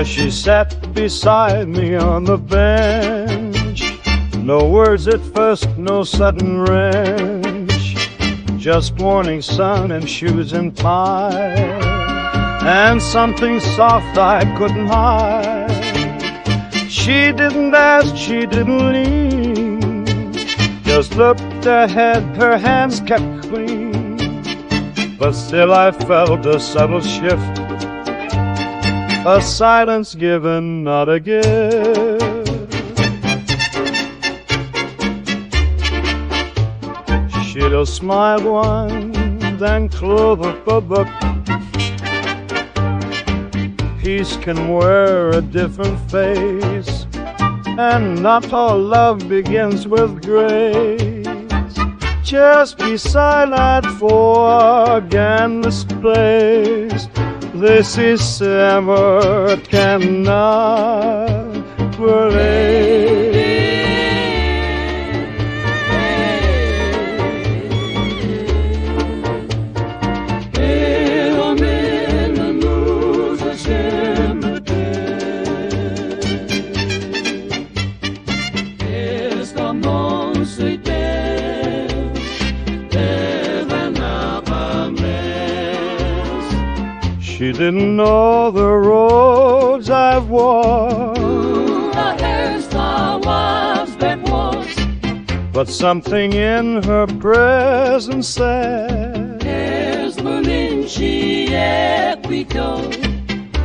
There she sat beside me on the bench. No words at first, no sudden wrench. Just morning sun and shoes and tie, and something soft I couldn't hide. She didn't ask, she didn't lean, just looked ahead, her hands kept clean. But still I felt a subtle shift, a silence given, not a gift. She'd have smiled once and closed up a book. Peace can wear a different face, and not all love begins with grace. Just be silent for again this place. This is summer cannot relate. She didn't know the roads I've walked, the hairstyle was backwards, but something in her presence said, there's Berlin, she echoed.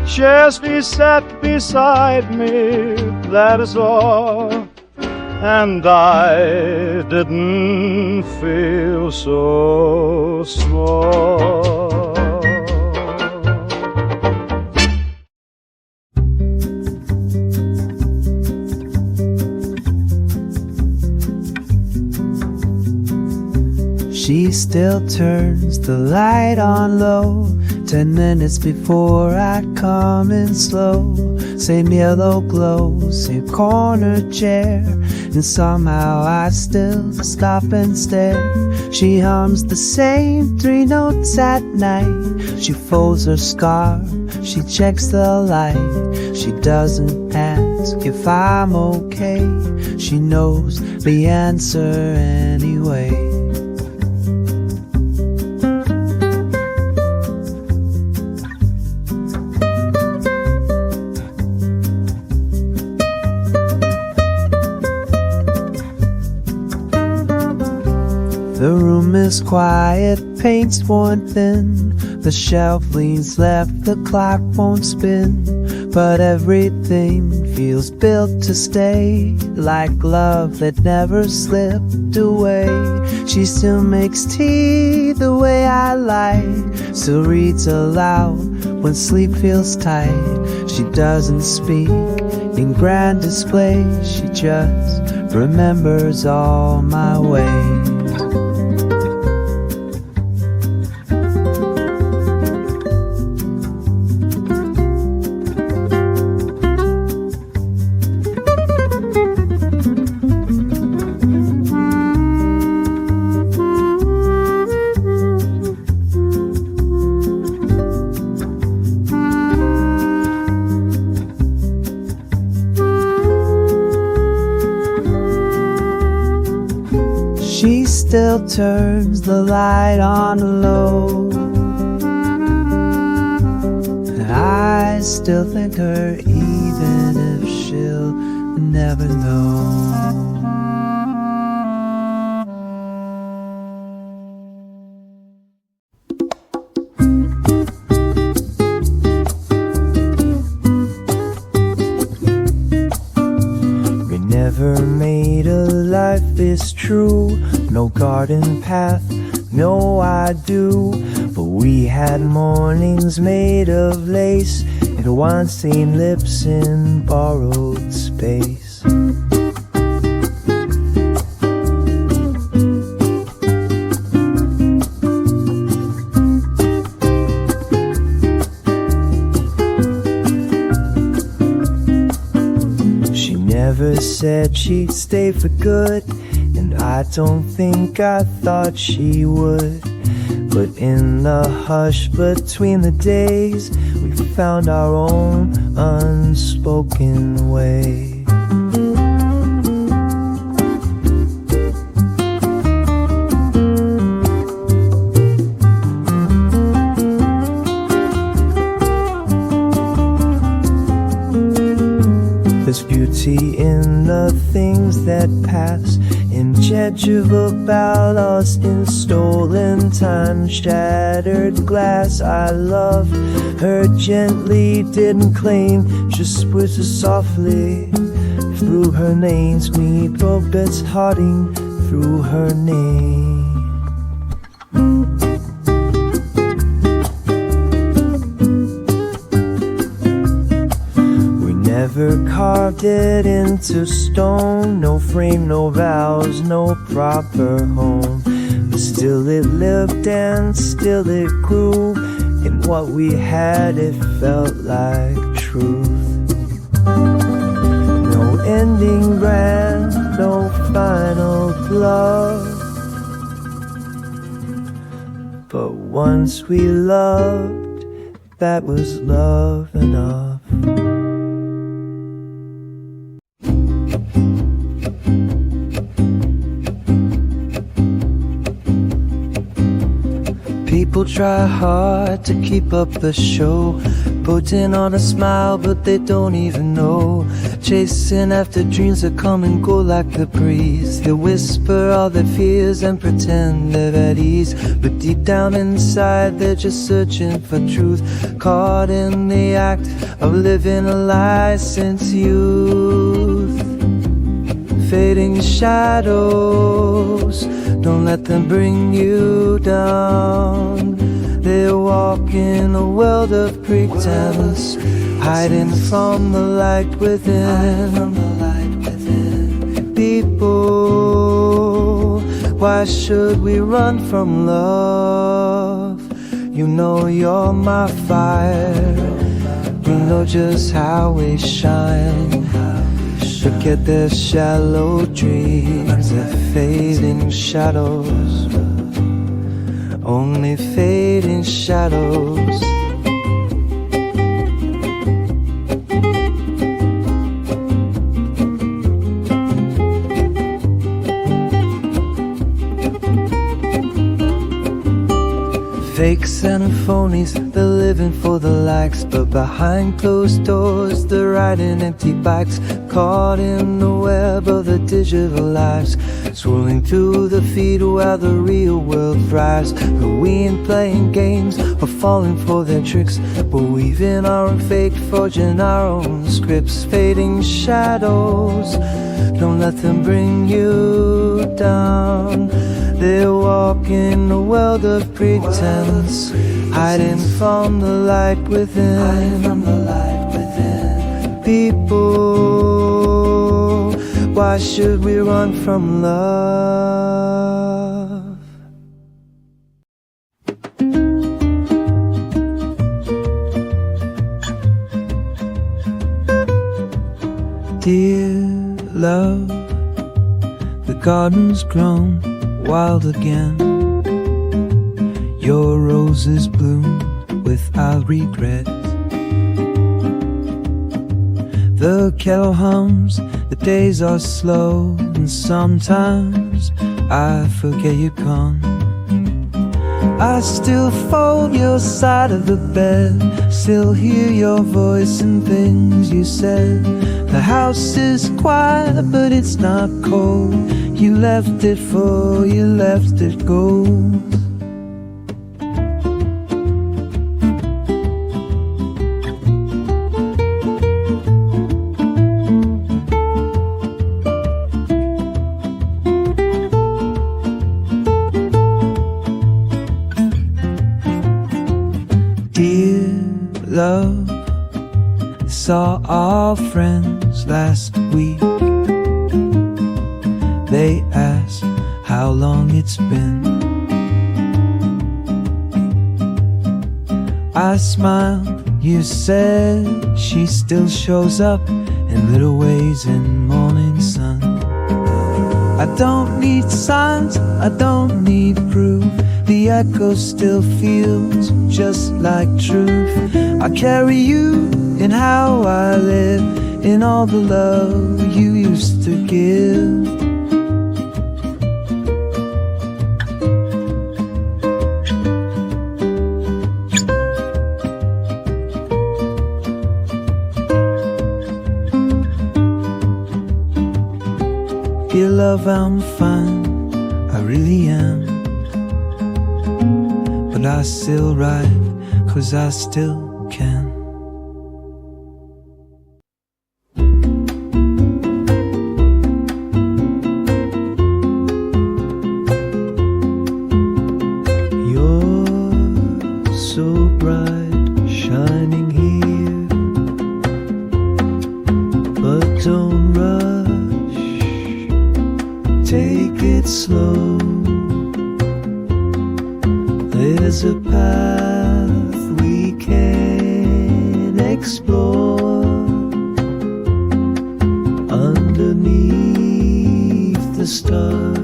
Just be sat beside me, that is all, and I didn't feel so small. She still turns the light on low, 10 minutes before I come in slow. Same yellow glow, same corner chair, and somehow I still stop and stare. She hums the same 3 notes at night. She folds her scarf, she checks the light. She doesn't ask if I'm okay, she knows the answer anyway. The room is quiet, paint's worn thin. The shelf leans left, the clock won't spin. But everything feels built to stay, like love that never slipped away. She still makes tea the way I like, still reads aloud when sleep feels tight. She doesn't speak in grand display, she just remembers all my ways. She still turns the light on low, and I still thank her even if she'll never know. We never made a life this true, no garden path, no I do. But we had mornings made of lace and wine-stained lips in borrowed space. She never said she'd stay for good, and I don't think I thought she would. But in the hush between the days, we found our own unspoken way. There's beauty in the things that pass, in Jeju about us, in stolen time, shattered glass. I love her gently, didn't claim, just whispered softly through her names. Me broke Bet's hearting through her name. Never carved it into stone, no frame, no vows, no proper home. But still it lived and still it grew. In what we had it felt like truth. No ending grand, no final love. But once we loved, that was love enough. People try hard to keep up the show, putting on a smile but they don't even know. Chasing after dreams that come and go like the breeze. They whisper all their fears and pretend they're at ease, but deep down inside they're just searching for truth. Caught in the act of living a lie since youth. Fading shadows, don't let them bring you down. They walk in a world of pretense, hiding from the light within. People, why should we run from love? You know you're my fire, you know just how we shine. Forget their shallow dreams, their fading shadows, only fading shadows. Fakes and phonies, they're living for the likes, but behind closed doors they're riding empty bikes. Caught in the web of the digital lives, swirling through the feed while the real world thrives. But we ain't playing games or falling for their tricks, but weaving our own fate, forging our own scripts. Fading shadows, don't let them bring you down. They walk in a world of pretense, hiding from the light within. People, why should we run from love? Dear love, the garden's grown wild again. Your roses bloom without regret. The kettle hums, the days are slow, and sometimes I forget you're gone. I still fold your side of the bed, still hear your voice and things you said. The house is quiet but it's not cold. You left it full, you left it gold. Dear love, saw our friends last week. They asked how long it's been. I smiled, you said she still shows up in little ways in morning sun. I don't need signs, I don't need proof. The echo still feels just like truth. I carry you in how I live, in all the love you used to give. Dear love, I'm fine, I really am. But I still write, 'cause I still can. You're so bright, shining here, but don't rush, take it slow. There's a path we can explore underneath the stars.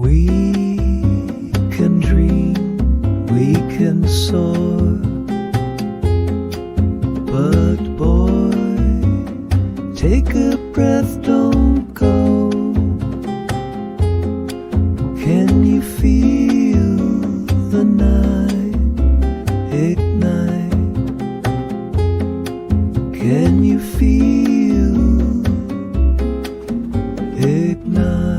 We can dream, we can soar, but boy, take a breath, don't go. Can you feel the night ignite? Can you feel ignite?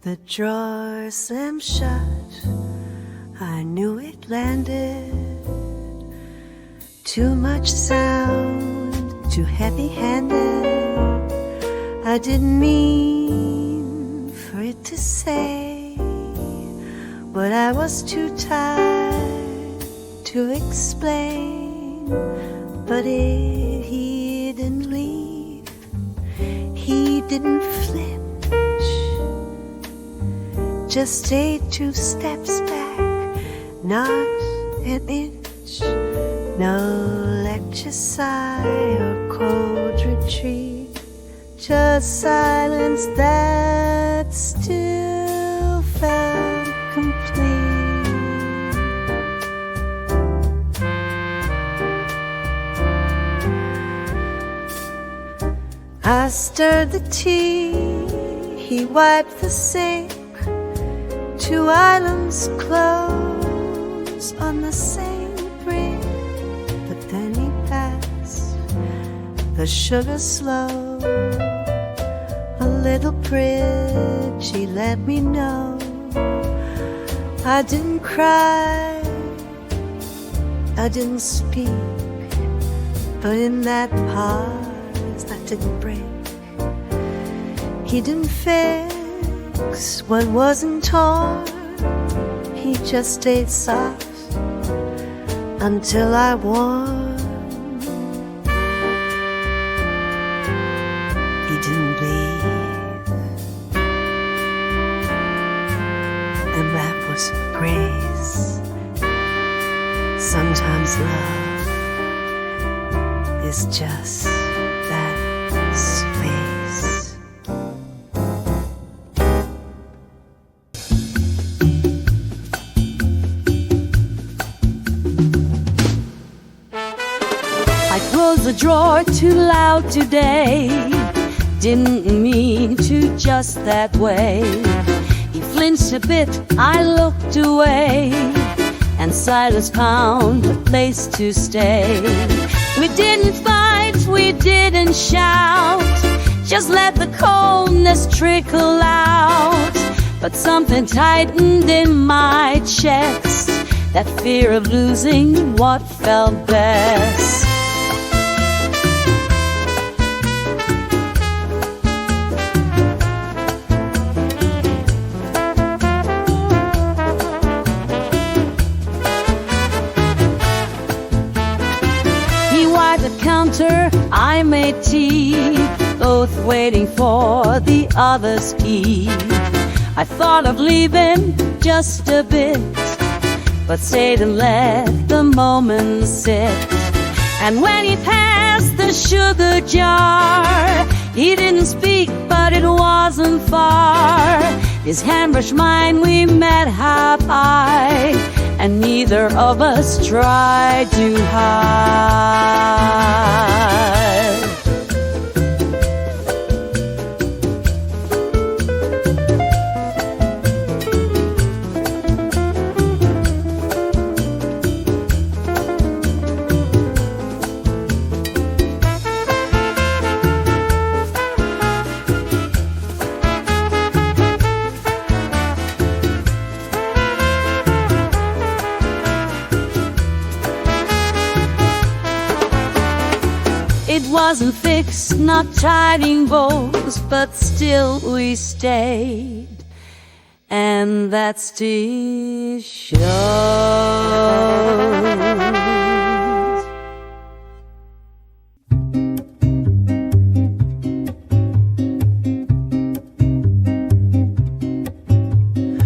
The drawer slammed shut, I knew it landed. Too much sound, too heavy-handed. I didn't mean for it to say, but I was too tired to explain. But he didn't leave, he didn't flinch, just stayed 2 steps back, not an inch. No lecture sigh or cold retreat, just silence that still felt complete. I stirred the tea, he wiped the sink. 2 islands close on the same brink. But then he passed, the sugar slow. A little bridge, he let me know. I didn't cry, I didn't speak, but in that pause I didn't break. He didn't fix what wasn't torn, he just stayed soft until I won. He didn't leave, the map was for grace. Sometimes love is just that space. the drawer too loud today. Didn't mean to just that way. He flinched a bit, I looked away, and silence found a place to stay. We didn't fight, we didn't shout, just let the coldness trickle out. But something tightened in my chest, that fear of losing what felt best. He wiped the counter, I made tea, both waiting for the other's key. I thought of leaving just a bit, but stayed and let the moment sit. And when he passed the sugar jar, he didn't speak, but it wasn't far. His hand brushed mine, we met half-eye, and neither of us tried to hide. It wasn't fixed, not tied in bows, but still we stayed, and that still shows.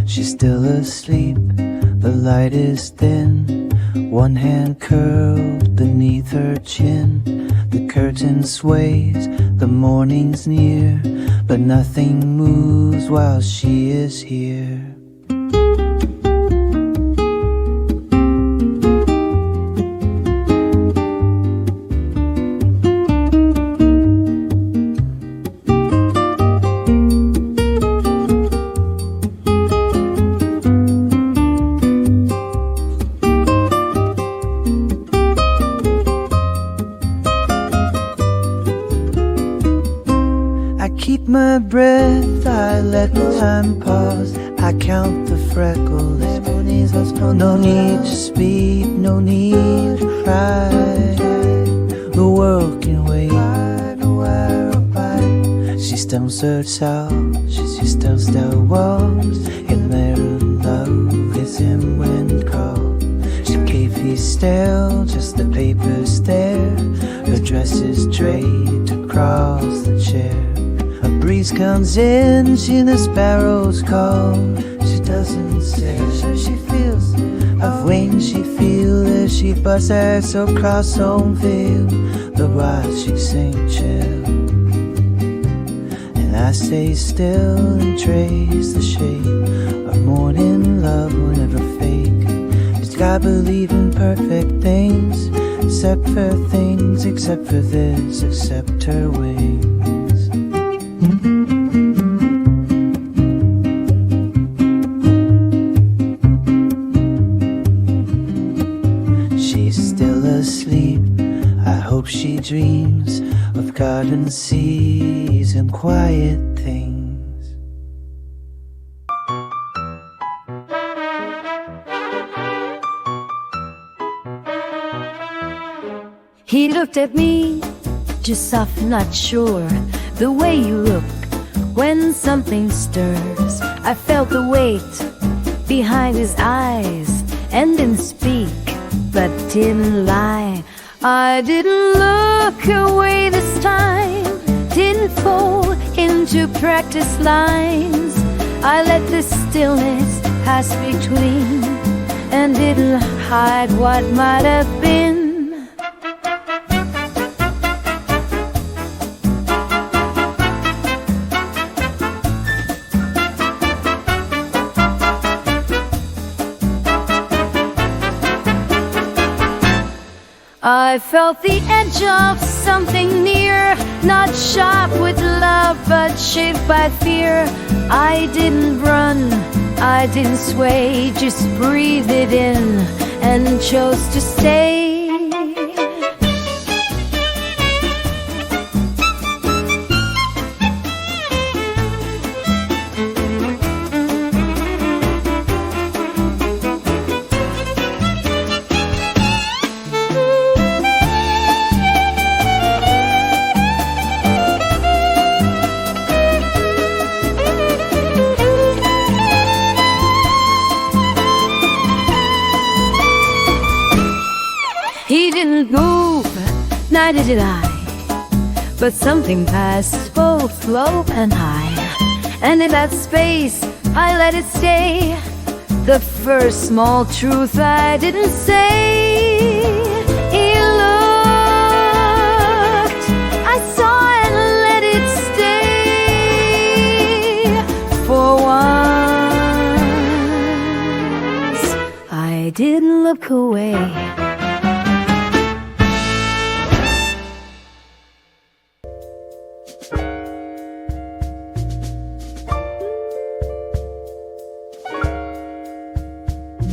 She's still asleep, the light is thin, one hand curled beneath her chin. The curtain sways, the morning's near, but nothing moves while she is here. Keep my breath, I let time pause, I count the freckles. No need to speak, no need to cry. The world can wait. She stamps her child, she stamps the walls. In their love is in wind call. She gave his stale, just the papers there. Her dress is draped across the chair. A breeze comes in, she the sparrows call. She doesn't say, sure she feels of wings she feels as she buzzes across home field. The while she sing chill, and I stay still and trace the shape of morning love will never fake. It's God believe in perfect things, except for things, except for this, except her wings. She's still asleep, I hope she dreams of garden seas and quiet things. He looked at me, just soft, not sure. The way you look when something stirs. I felt the weight behind his eyes and didn't speak, but didn't lie. I didn't look away this time, didn't fall into practice lines. I let the stillness pass between and didn't hide what might have been. I felt the edge of something near, not sharp with love, but shaped by fear. I didn't run, I didn't sway, just breathed it in and chose to stay. He didn't move, neither did I, but something passed both low and high, and in that space I let it stay. The first small truth I didn't say. He looked, I saw and let it stay. For once I didn't look away.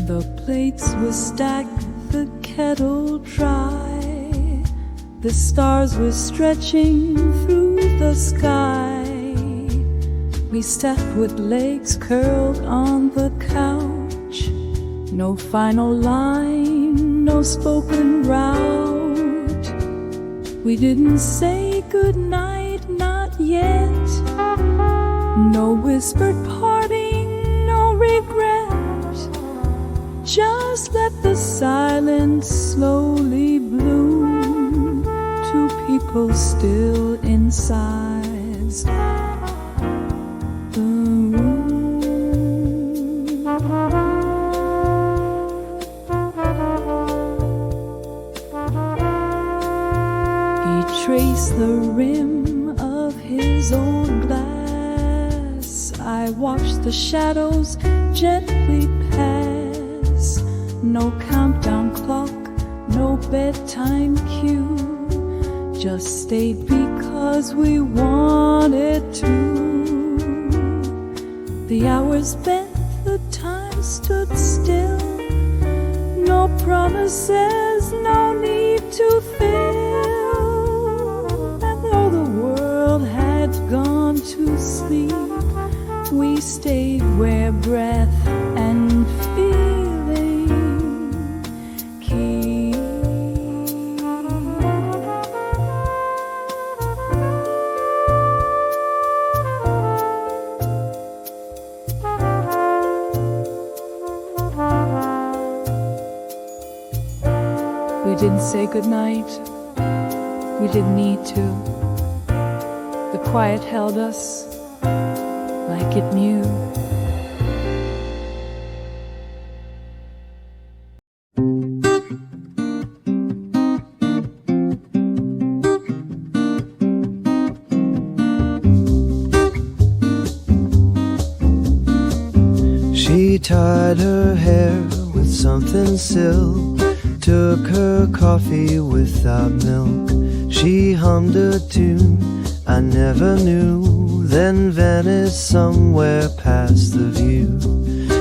The plates were stacked, the kettle dry. The stars were stretching through the sky. We sat with legs curled on the couch. No final line, no spoken route. We didn't say goodnight, not yet. No whispered parting, no regret. Just let the silence slowly bloom. Two people still inside the room. He traced the rim of his old glass. I watched the shadows gently pass. No countdown clock, no bedtime cue. Just stayed because we wanted to. The hours bent, the time stood still. No promises, no need to fill. And though the world had gone to sleep, we stayed where breath and feeling keep. We didn't say goodnight. We didn't need to. The quiet held us like it knew. She tied her hair with something silk, took her coffee without milk. She hummed a tune I never knew, then vanished somewhere past the view.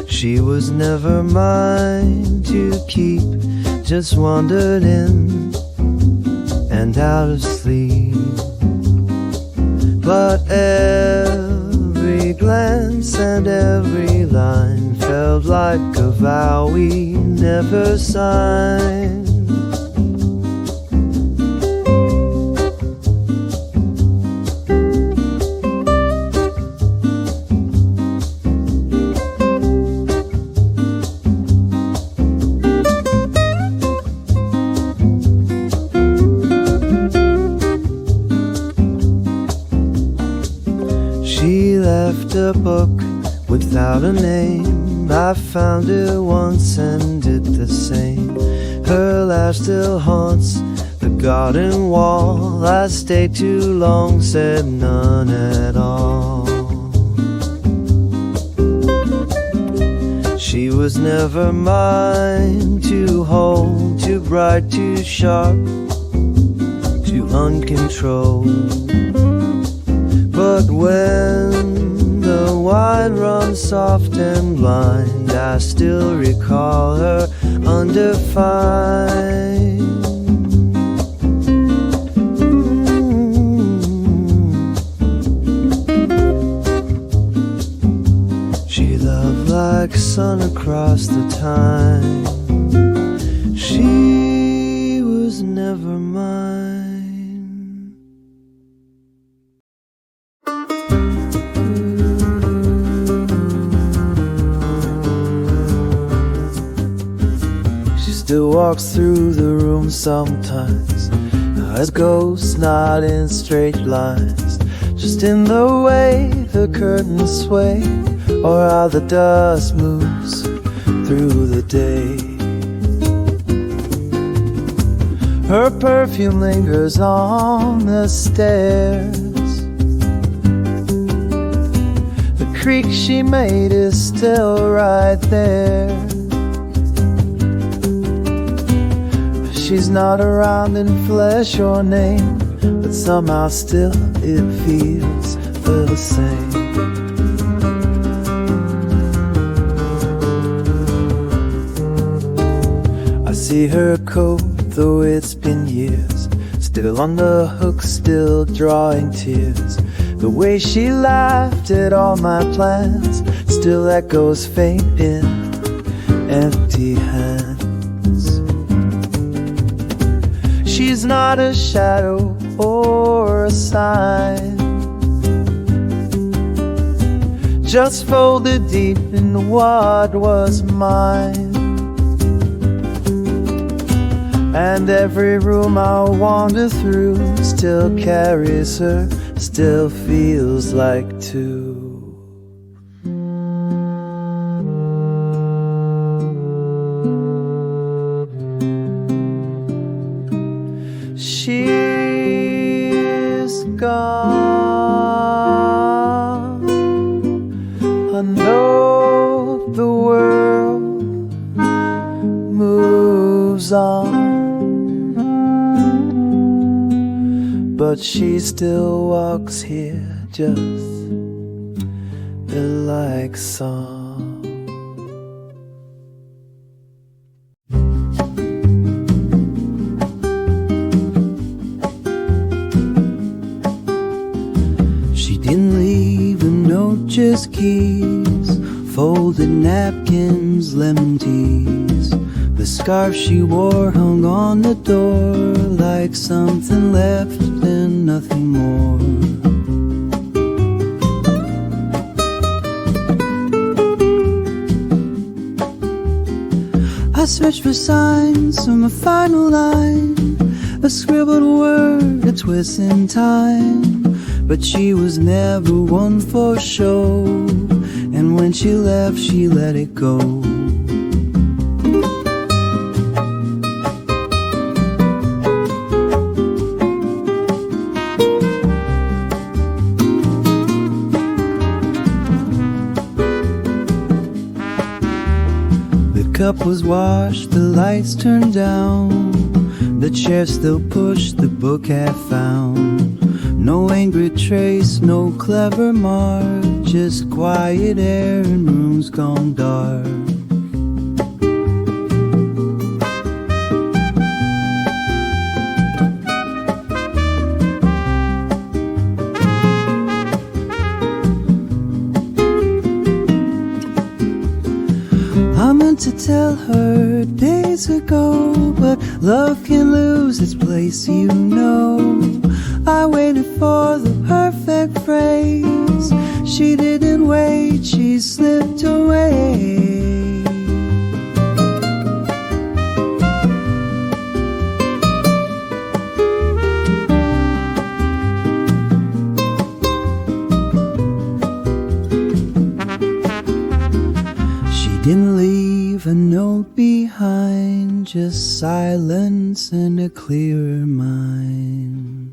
She was never mine to keep, just wandered in and out of sleep. But every glance and every line felt like a vow we never signed. She left a book without a name. I found it once and did the same. Her laugh still haunts the garden wall. I stayed too long, said none at all. She was never mine to hold, too bright, too sharp, too uncontrolled. But when the wine runs soft and blind, I still recall her undefined. She loved like sun across the time. She was never mine. Still walks through the room sometimes, as ghosts, not in straight lines, just in the way the curtains sway, or how the dust moves through the day. Her perfume lingers on the stairs. The creak she made is still right there. She's not around in flesh or name, but somehow still it feels the same. I see her coat, though it's been years, still on the hook, still drawing tears. The way she laughed at all my plans still echoes faint in empty hands. She's not a shadow or a sign, just folded deep in what was mine. And every room I wander through still carries her, still feels like two. She's gone. I know the world moves on, but she still walks here just like song. Didn't leave a note, just keys, folded napkins, lemon teas. The scarf she wore hung on the door like something left and nothing more. I searched for signs from a final line, a scribbled word, a twist in time. But she was never one for show, and when she left, she let it go. The cup was washed, the lights turned down, the chair still pushed, the book had found. No angry trace, no clever mark, just quiet air and rooms gone dark. I meant to tell her days ago, but love can lose its place, you know. I waited for the perfect phrase. She didn't wait, she slipped away. She didn't leave a note behind, just silence and a clearer mind.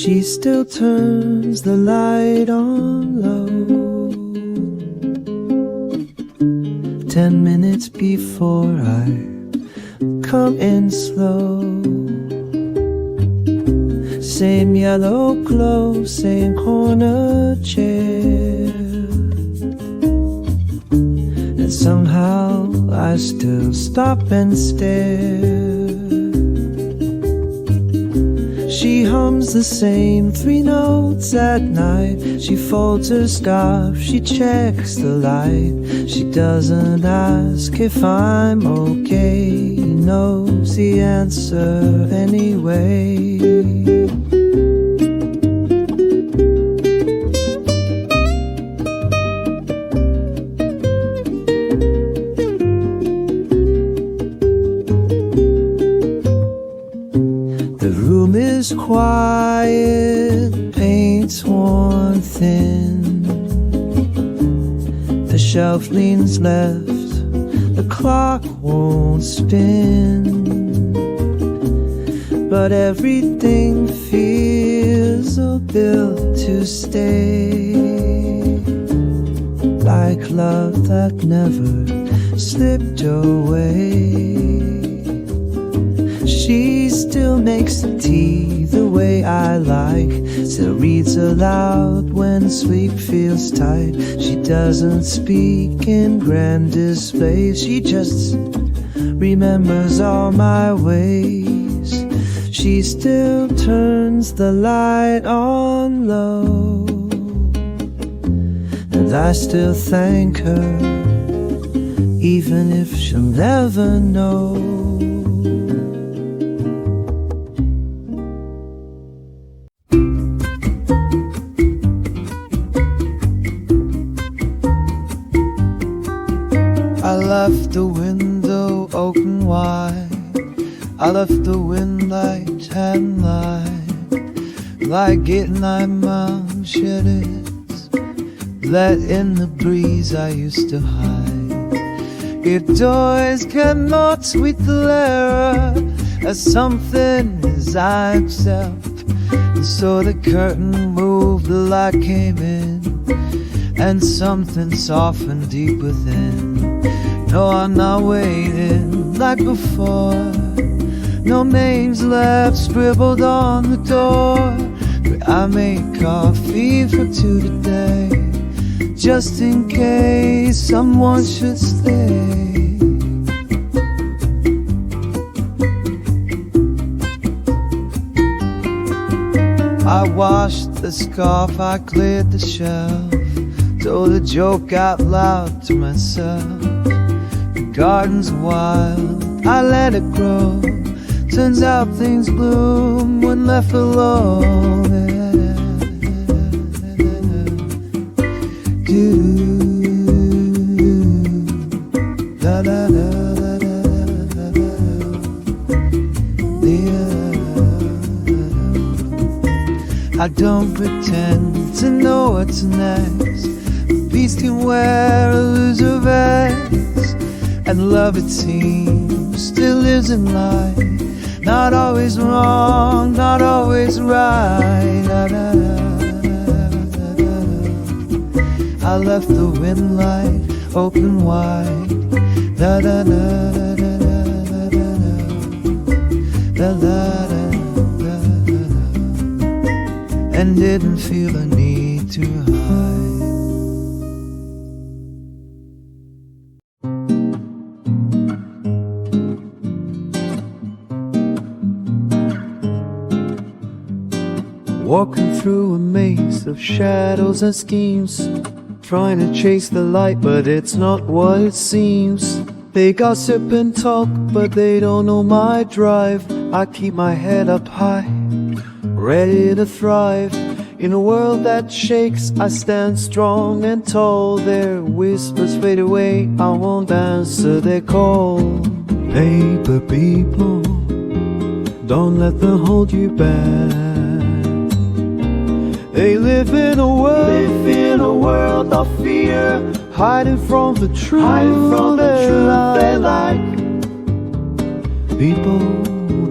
She still turns the light on low. 10 minutes before I come in slow. Same yellow glow, same corner chair. And somehow I still stop and stare. She hums the same 3 notes at night. She folds her scarf, she checks the light. She doesn't ask if I'm okay, knows the answer anyway. Quiet, paint's worn thin. The shelf leans left, the clock won't spin. But everything feels built to stay, like love that never slipped away. She still makes the tea the way I like, still reads aloud when sleep feels tight. She doesn't speak in grand displays, she just remembers all my ways. She still turns the light on low, and I still thank her, even if she'll never know. I left the window open wide, I left the wind light and light, like getting my mom shed it, let in the breeze I used to hide. If doors cannot sweet the air as something as I accept, and so the curtain moved, the light came in, and something softened deep within. No, I'm not waiting like before, no names left scribbled on the door. But I made coffee for 2 today, just in case someone should stay. I washed the scarf, I cleared the shelf, told a joke out loud to myself. The garden's wild, I let it grow, turns out things bloom when left alone. Da da da da da da da. I don't pretend to know what's next. A beast can wear a loser vest, and love, it seems, still lives in life. Not always wrong, not always right. Da, da, da, da, da, da. I left the wind light open wide. Da da da da da da da da da da, and didn't feel a need to hide. Walking through a maze of shadows and schemes, trying to chase the light, but it's not what it seems. They gossip and talk, but they don't know my drive. I keep my head up high, ready to thrive. In a world that shakes, I stand strong and tall. Their whispers fade away, I won't answer their call. Paper people, don't let them hold you back. They live in a world of fear, hiding from the truth, they like. People,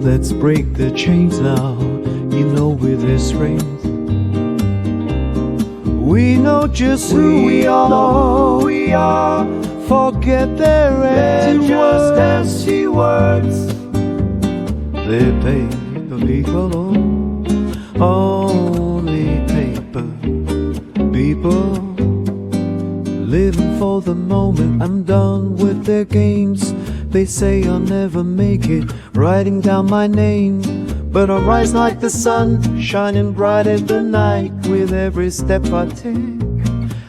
let's break the chains now. you know with his strength. We know just who we are, we are. Forget their empty just empty words. They paper people, only paper people. Living for the moment, I'm done with their games. They say I'll never make it, writing down my name. But I rise like the sun, shining bright as the night. With every step I take,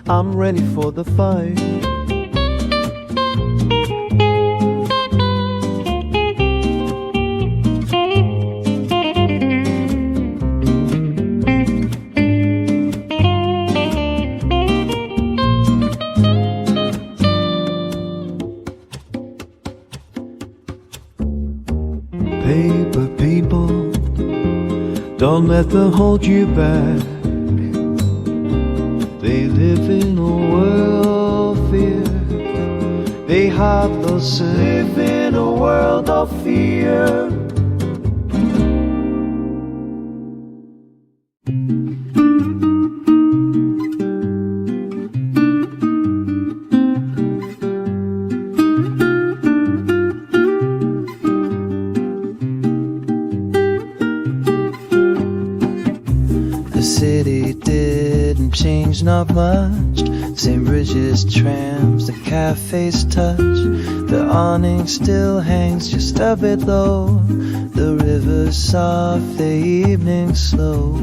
I'm ready for the fight. Paper people, don't let them hold you back. They live in a world of fear. They have those live in a world of fear. City didn't change, not much. Same bridges, trams, the cafes touch. The awning still hangs just a bit low. The river's soft, the evening slow.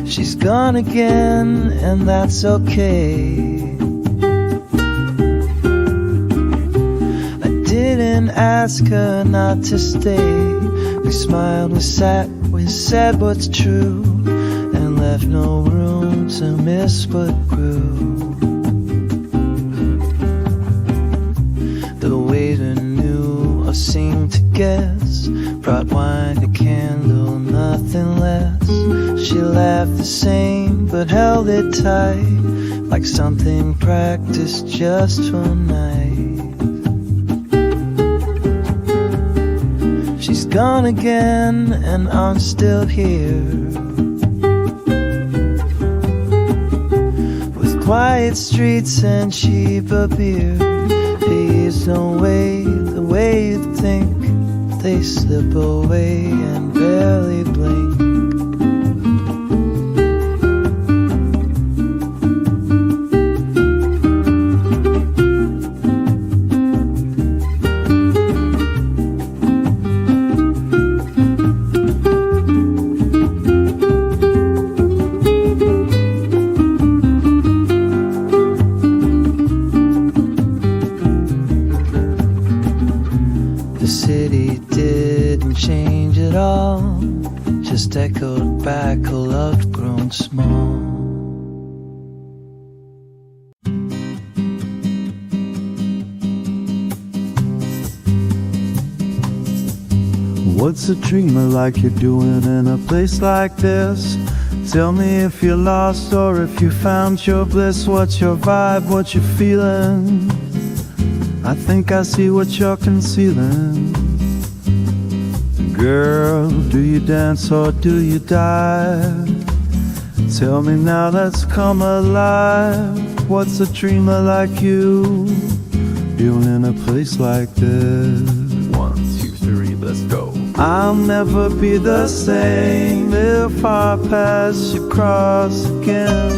She's gone again, and that's okay. I didn't ask her not to stay. We smiled, we sat, we said what's true, and left no room to miss what grew. The waiter knew or seemed to guess, brought wine, a candle, nothing less. She laughed the same, but held it tight, like something practiced just for night. She's gone again, and I'm still here, with quiet streets and cheaper beer. Days don't wait the way you think, they slip away and barely blink. The city didn't change at all, just echoed back a love grown small. What's a dreamer like you're doing in a place like this? Tell me if you're lost or if you found your bliss. What's your vibe, what you feeling? I think I see what you're concealing. Girl, do you dance or do you dive? Tell me now, let's come alive. What's a dreamer like you doing in a place like this? 1, 2, 3, let's go. I'll never be the same if our paths should cross again.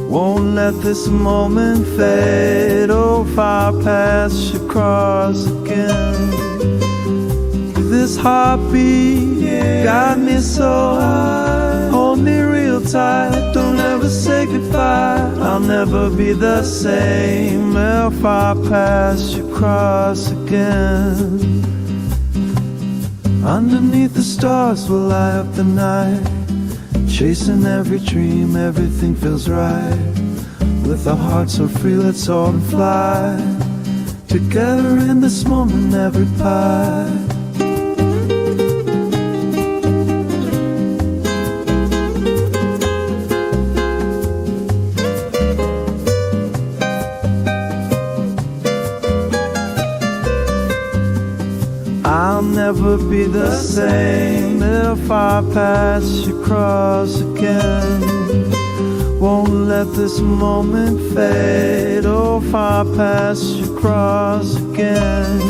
Won't let this moment fade. Oh, if our paths should cross again. This heartbeat got me so high. Hold me real tight, don't ever say goodbye. I'll never be the same if our paths should cross again. Underneath the stars we'll light up the night, chasing every dream, everything feels right. With our hearts so free, let's soar and fly. Together in this moment, every pie. I'll never be the same if our paths should cross again. Won't let this moment fade. Oh, if our paths should cross again.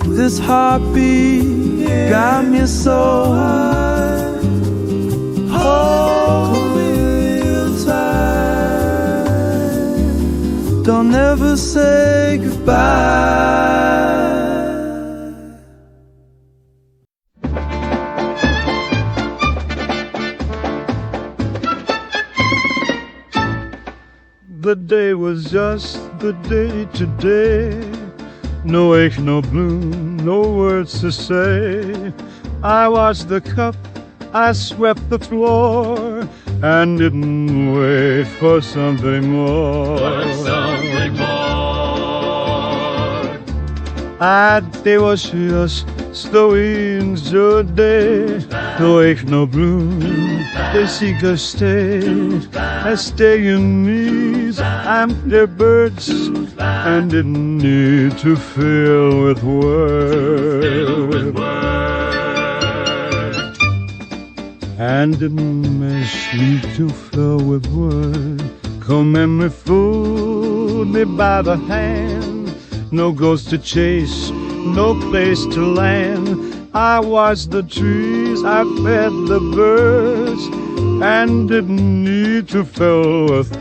This heartbeat got me so high. Hold me tight. Don't ever say goodbye. The day was just the day today. No ache, no bloom, no words to say. I washed the cup, I swept the floor, and didn't wait for something more. Det var just ståens day. No ache, no bloom, they seek a stay. I stay in these empty birds, and didn't need to fill with words. And didn't mesh me to fill with words. Come and me fool me by the hand. No ghost to chase, no place to land. I watched the trees, I fed the birds, and didn't need to fill with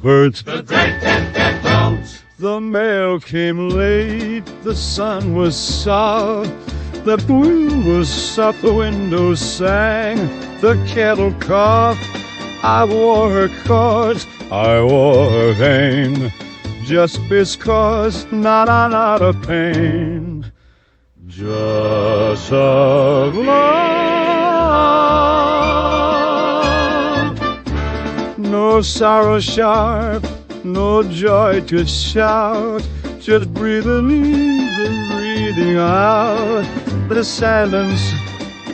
words. The great dead roads. The mail came late, the sun was soft, the wind was soft, the windows sang, the kettle coughed. I wore her cause, I wore her vein, just because not a pain, just a love. No sorrow sharp, no joy to shout, just breathing in and breathing out. The silence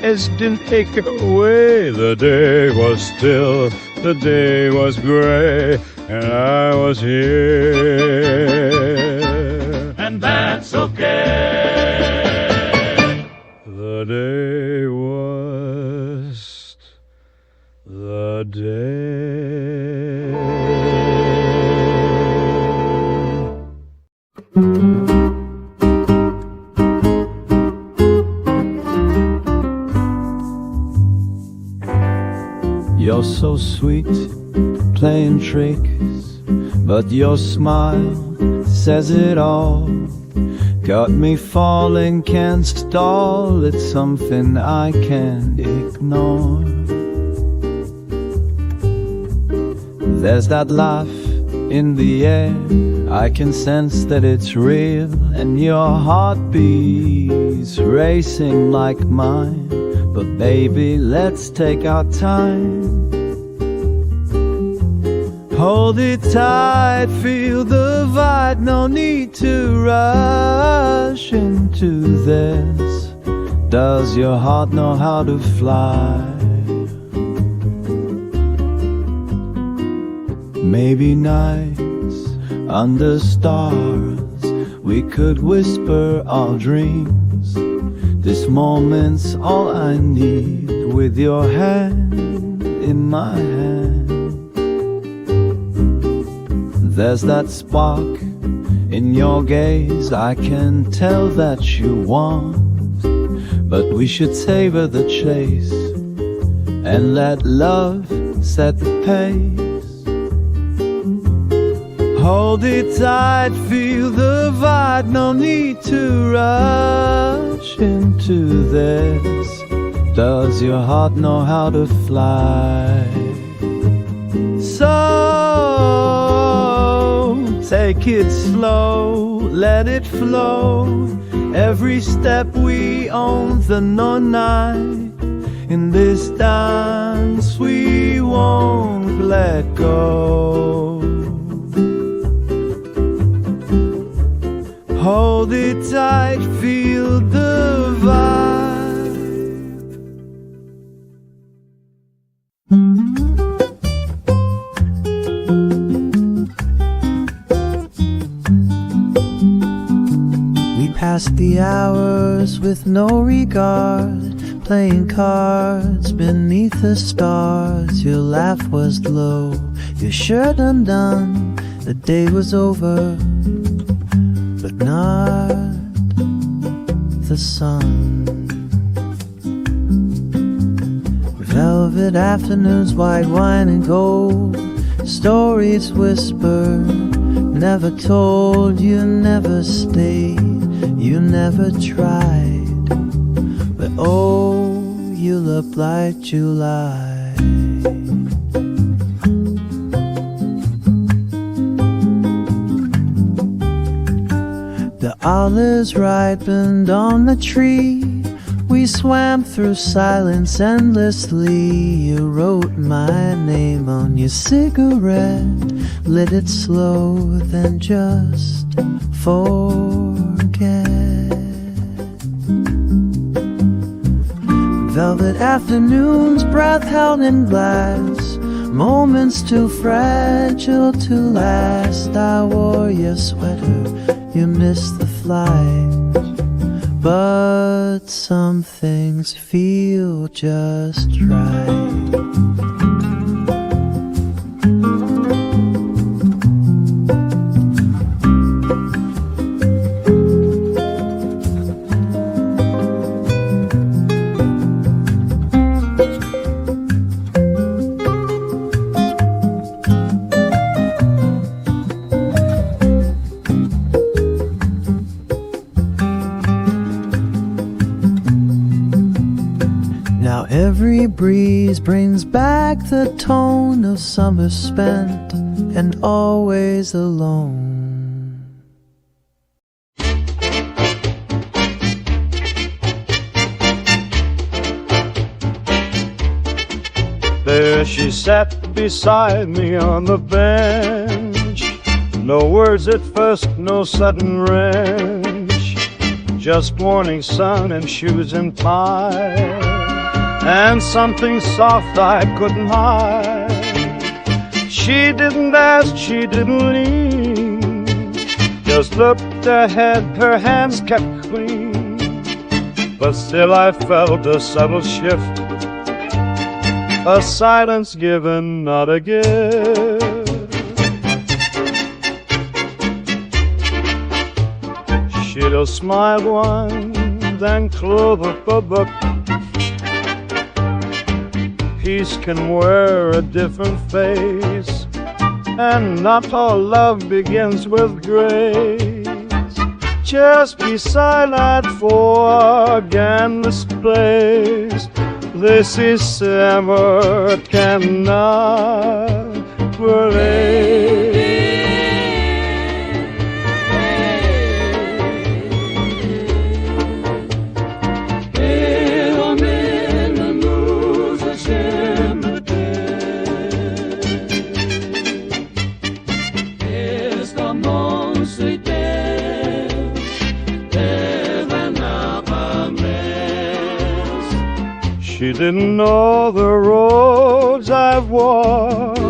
as didn't take away. The day was still, the day was gray, and I was here, and that's okay. The day was the day. You're so sweet, playing tricks, but your smile says it all. Got me falling, can't stall, it's something I can't ignore. There's that laugh in the air, I can sense that it's real, and your heart beats racing like mine. But baby, let's take our time. Hold it tight, feel the vibe, no need to rush into this. Does your heart know how to fly? Maybe nights under stars, we could whisper our dreams. This moment's all I need, with your hand in my hand. There's that spark in your gaze, I can tell that you want. But we should savor the chase and let love set the pace. Hold it tight, feel the vibe, no need to rush into this. Does your heart know how to fly? So take it slow, let it flow. Every step we own the night. In this dance we won't let go. Hold it tight, feel the vibe. passed the hours with no regard, playing cards beneath the stars. Your laugh was low, your shirt undone. The day was over, but not the sun. Velvet afternoons, white wine and gold, stories whispered, never told. You never stayed, you never tried, but oh, you look like July. The olives ripened on the tree. We swam through silence endlessly. You wrote my name on your cigarette, lit it slow, then just forget. Velvet afternoons, breath held in glass, moments too fragile to last. I wore your sweater, you missed the flight, but some things feel just right. Now every breeze brings back the tone of summer spent and always alone. There she sat beside me on the bench. No words at first, no sudden wrench, just morning sun and shoes and tie, and something soft I couldn't hide. She didn't ask, she didn't lean, just looked ahead, her hands kept clean. But still I felt a subtle shift, a silence given, not a gift. She'd have smiled once, then close up a book. Peace can wear a different face, and not all love begins with grace. Just be silent for again this place. This is summer cannot relate. She didn't know the roads I've walked,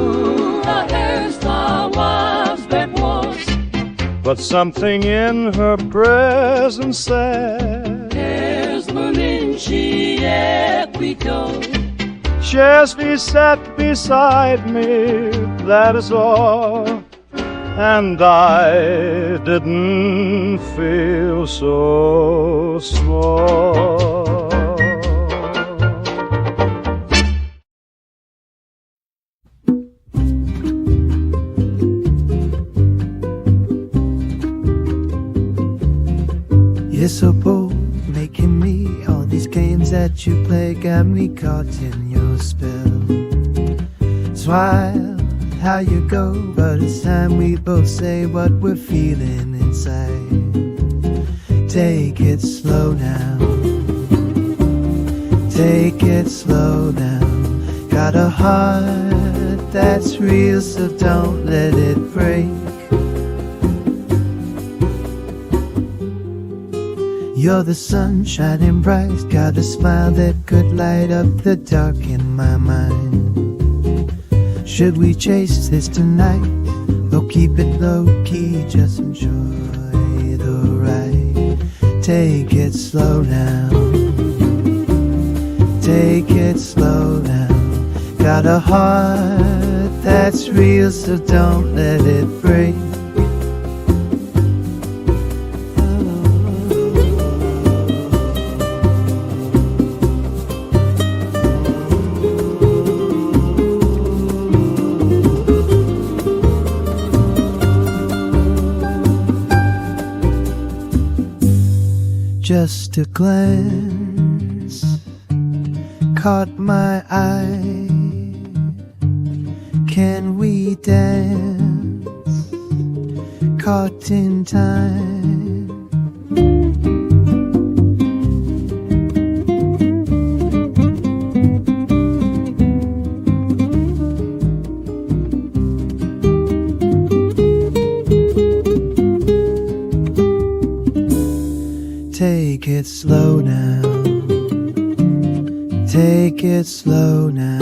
but something in her presence said, just he sat beside me, that is all, and I didn't feel so small. You're so bold, making me. All these games that you play got me caught in your spell. Smile, how you go, but it's time we both say what we're feeling inside. Take it slow now, take it slow now. Got a heart that's real, so don't let it break. You're the sun shining bright, got a smile that could light up the dark in my mind. Should we chase this tonight, or keep it low key, just enjoy the ride? Take it slow now. Take it slow now. Got a heart that's real, so don't let it break. Just a glance caught my eye. Can we dance? Caught in time. Take it slow now. Take it slow now.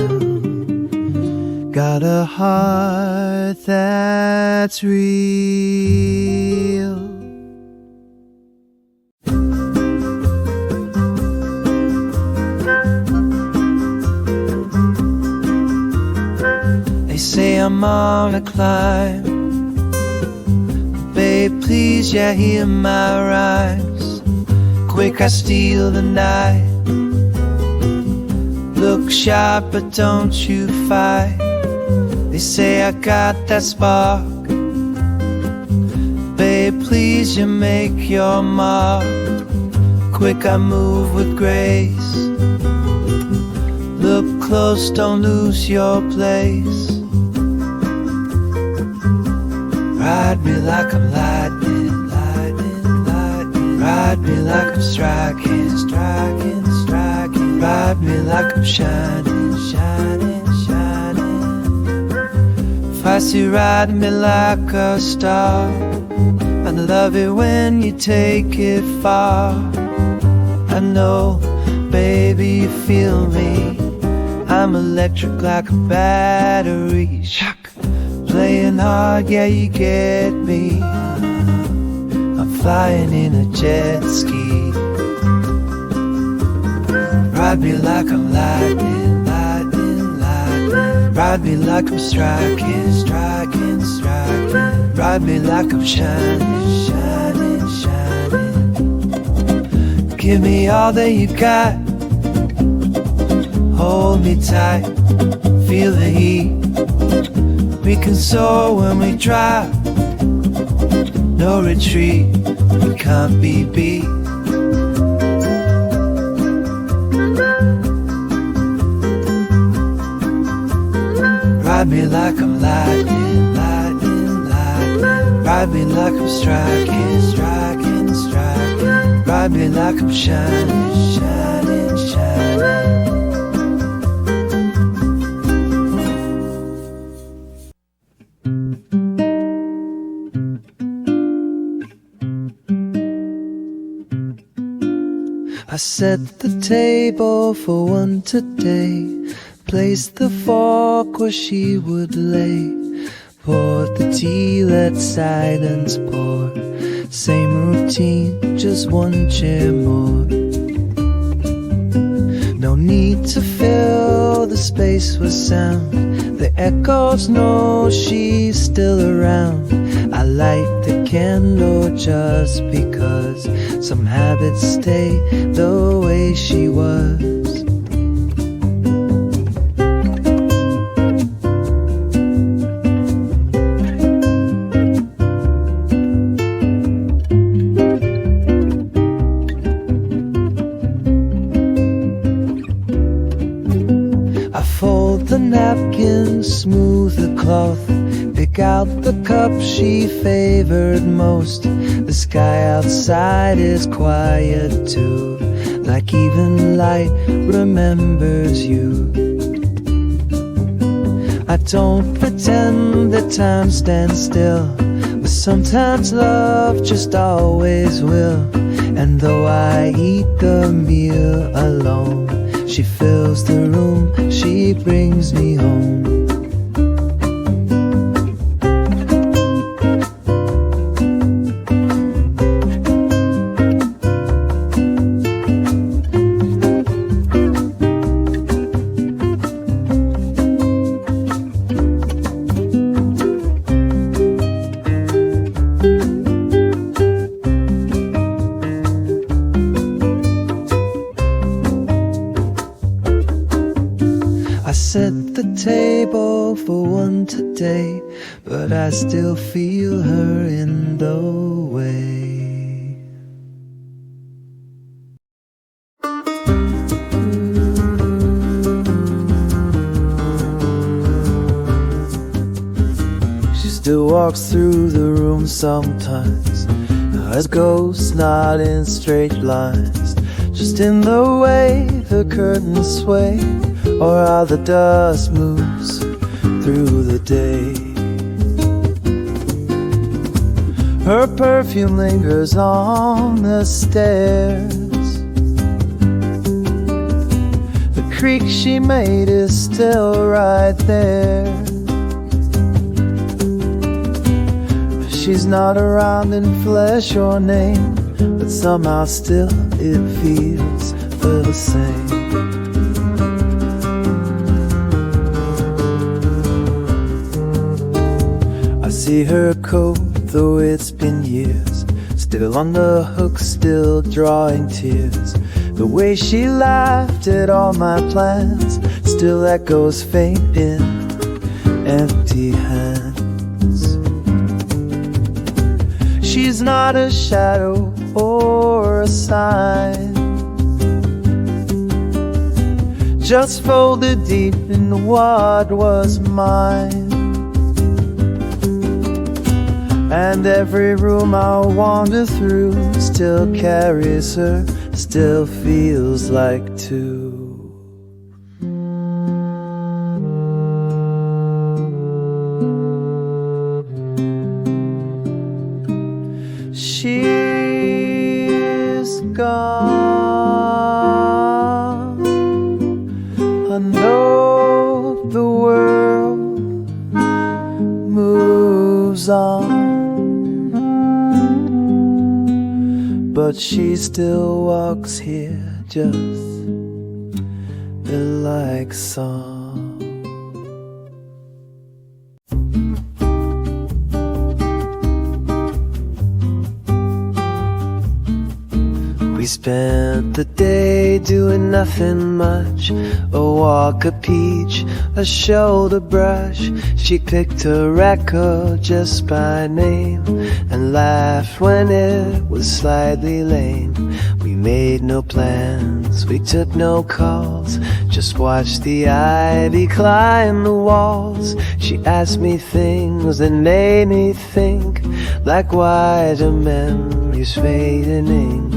Got a heart that's real. They say I'm on a climb. Babe, please, yeah, hear my rhymes. Quick, I steal the night. Look sharp, but don't you fight. They say I got that spark. Babe, please, you make your mark. Quick, I move with grace. Look close, don't lose your place. Ride me like I'm lightning, lightning, lightning. Ride me like I'm striking, striking, striking. Ride me like I'm shining, shining, shining. I see ride me like a star. I love it when you take it far. I know, baby, you feel me. I'm electric like a battery. Shock. Playing hard, yeah, you get me. I'm flying in a jet ski. Ride me like I'm lightning, lightning, lightning. Ride me like I'm striking, striking, striking. Ride me like I'm shining, shining, shining. Give me all that you got. Hold me tight, feel the heat. We can soar when we drop. No retreat, we can't be beat. Ride me like I'm lightning, lightning, lightning. Ride me like I'm striking, striking, striking. Ride me like I'm shining, shining, shining. I set the table for one today. Placed the fork where she would lay. Poured the tea, let silence pour. Same routine, just one chair more. No need to fill the space with sound. The echoes know she's still around. I light the candle just because some habits stay the way she was. I fold the napkin, smooth the cloth. Pick out the cup she favored most. The sky outside is quiet too, like even light remembers you. I don't pretend that time stands still, but sometimes love just always will. And though I eat the meal alone, she fills the room, she brings me home. for one today, but I still feel her in the way. She still walks through the room sometimes as ghosts, not in straight lines, just in the way the curtains sway, or how the dust moves through the day. Her perfume lingers on the stairs. The creak she made is still right there. She's not around in flesh or name, but somehow still it feels the same. I see her coat, though it's been years, still on the hook, still drawing tears. The way she laughed at all my plans still echoes faint in empty hands. She's not a shadow or a sign, just folded deep in what was mine. And every room I wander through still carries her, still feels like two. She's gone. I know the world moves on, but she still walks here just like song. We spent the day doing nothing much, a walk, a peach, a shoulder brush. She picked a record just by name and laughed when it was slightly lame. We made no plans, we took no calls, just watched the ivy climb the walls. She asked me things that made me think, like why do memories fade in ink?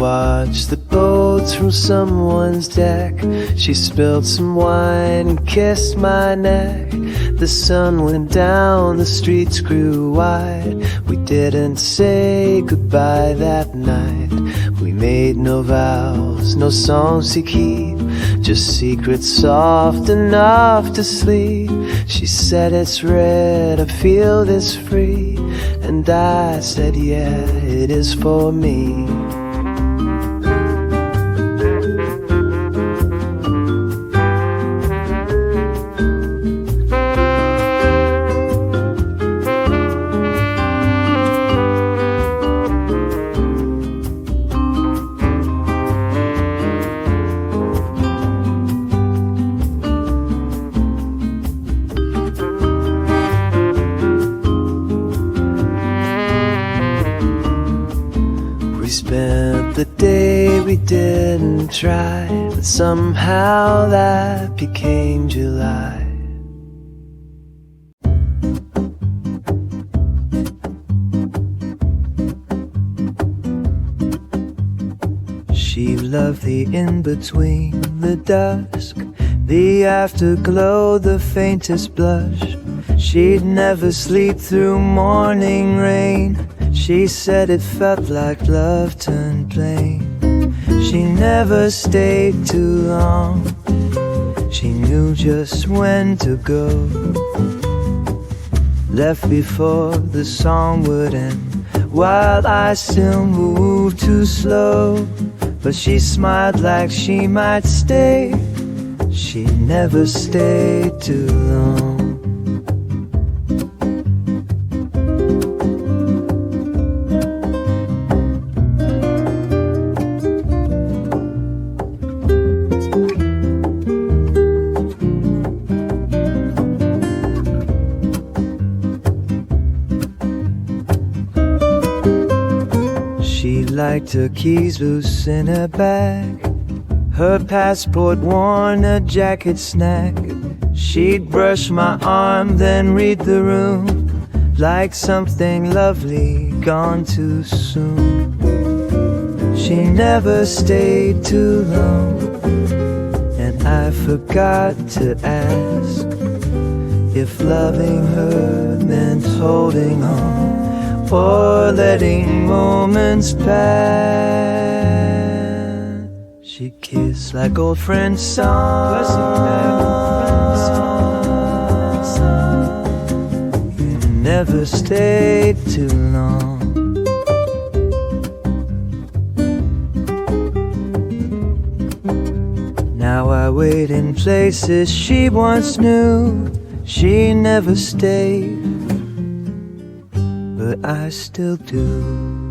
Watched the boats from someone's deck. She spilled some wine and kissed my neck. The sun went down, the streets grew wide. We didn't say goodbye that night. We made no vows, no songs to keep, just secrets soft enough to sleep. She said it's red, I feel this free, and I said yeah, it is for me. Spent the day we didn't try, but somehow that became July. She loved the in-between, the dusk, the afterglow, the faintest blush. She'd never sleep through morning rain. She said it felt like love turned plain. She never stayed too long. She knew just when to go. Left before the song would end. while I still move too slow. But she smiled like she might stay. She never stayed too long. She liked her keys loose in her bag, her passport worn, a jacket snag. She'd brush my arm, then read the room like something lovely gone too soon. She never stayed too long, and I forgot to ask if loving her meant holding on or letting moments pass. She kissed like old friends song, and never stayed too long. Now I wait in places she once knew. She never stayed, but I still do.